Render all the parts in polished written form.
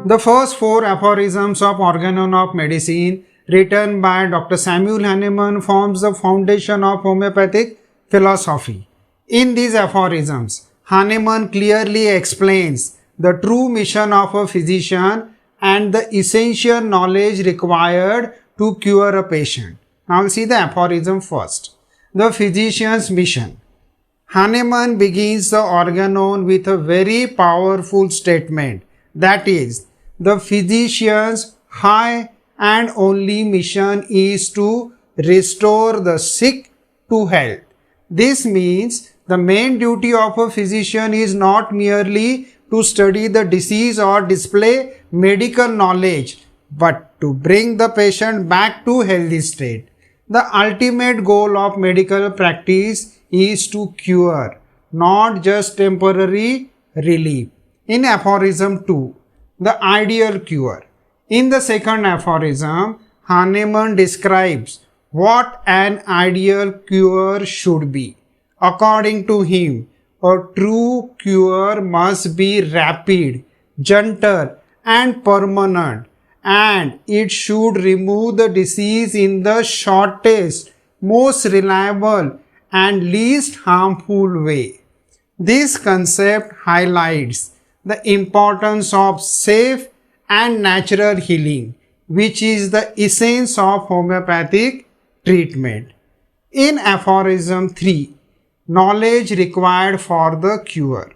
The first four aphorisms of Organon of Medicine written by Dr. Samuel Hahnemann forms the foundation of homeopathic philosophy. In these aphorisms, Hahnemann clearly explains the true mission of a physician and the essential knowledge required to cure a patient. Now we'll see the aphorism first. The physician's mission. Hahnemann begins the Organon with a very powerful statement, that is, the physician's high and only mission is to restore the sick to health. This means the main duty of a physician is not merely to study the disease or display medical knowledge, but to bring the patient back to healthy state. The ultimate goal of medical practice is to cure, not just temporary relief. In aphorism 2, the ideal cure. In the second aphorism, Hahnemann describes what an ideal cure should be. According to him, a true cure must be rapid, gentle, and permanent, and it should remove the disease in the shortest, most reliable, and least harmful way. This concept highlights the importance of safe and natural healing, which is the essence of homeopathic treatment. In aphorism 3, knowledge required for the cure.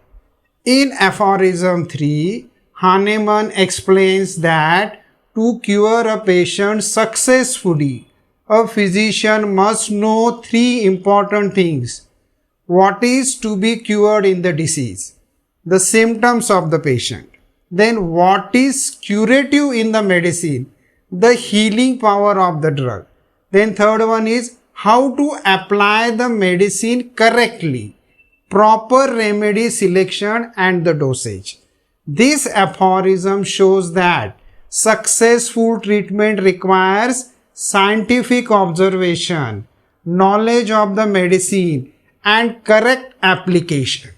In aphorism 3, Hahnemann explains that to cure a patient successfully, a physician must know three important things. What is to be cured in the disease? The symptoms of the patient. Then what is curative in the medicine? The healing power of the drug. Then third one is how to apply the medicine correctly, proper remedy selection and the dosage. This aphorism shows that successful treatment requires scientific observation, knowledge of the medicine and correct application.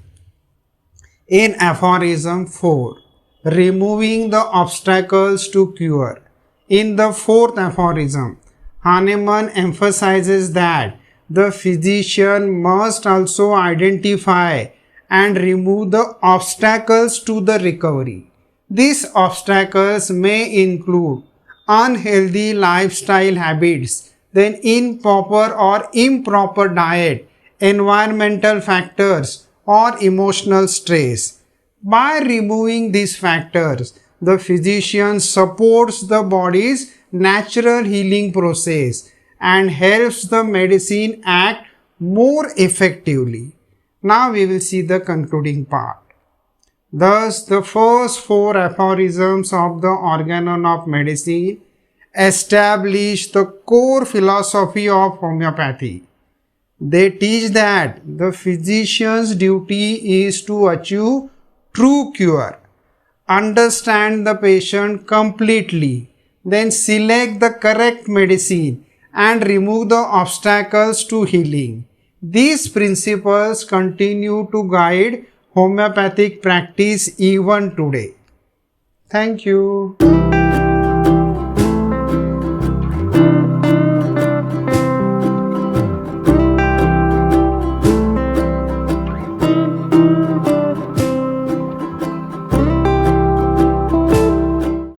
In aphorism 4, removing the obstacles to cure. In the fourth aphorism, Hahnemann emphasizes that the physician must also identify and remove the obstacles to the recovery. These obstacles may include unhealthy lifestyle habits, then improper or improper diet, environmental factors, or emotional stress. By removing these factors, the physician supports the body's natural healing process and helps the medicine act more effectively. Now we will see the concluding part. Thus, the first four aphorisms of the Organon of Medicine establish the core philosophy of homeopathy. They teach that the physician's duty is to achieve true cure, understand the patient completely, then select the correct medicine and remove the obstacles to healing. These principles continue to guide homeopathic practice even today. Thank you.